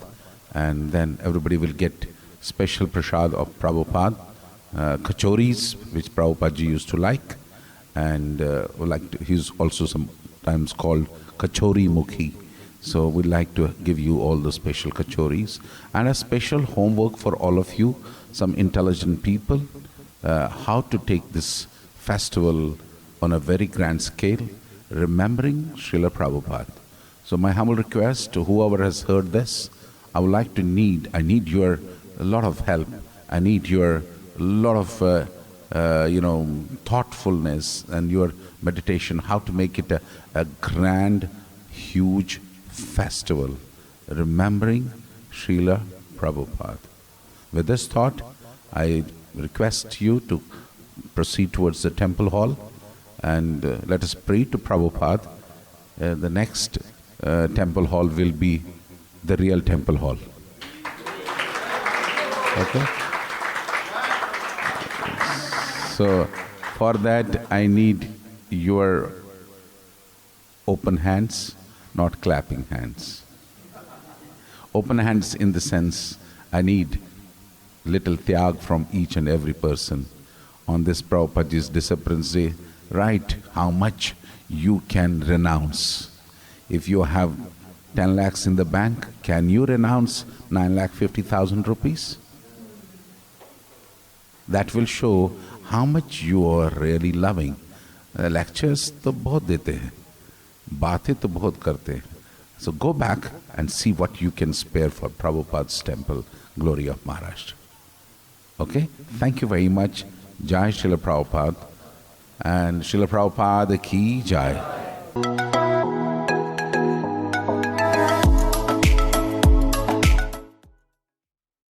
and then everybody will get special prasad of Prabhupada, kachoris, which Prabhupada ji used to like, and he's also sometimes called Kachori Mukhi. So we'd like to give you all the special kachoris and a special homework for all of you, some intelligent people, how to take this festival on a very grand scale, remembering Srila Prabhupada. So my humble request to whoever has heard this, I need your a lot of help. I need your lot of thoughtfulness and your meditation, how to make it a grand, huge festival, remembering Srila Prabhupada. With this thought, I request you to proceed towards the temple hall, and let us pray to Prabhupada. The next temple hall will be the real temple hall. Okay? So, for that I need your open hands, not clapping hands. Open hands in the sense, I need little tyag from each and every person. On this Prabhupada's Disappearance Day, write how much you can renounce. If you have 10 lakhs in the bank, can you renounce 9,50,000 rupees? That will show how much you are really loving. Lectures तो बहुत देते हैं, बातें तो बहुत करते हैं. So go back and see what you can spare for Prabhupada's temple, glory of Maharashtra. Okay? Thank you very much. Jai Srila Prabhupada. And Srila Prabhupada ki jai.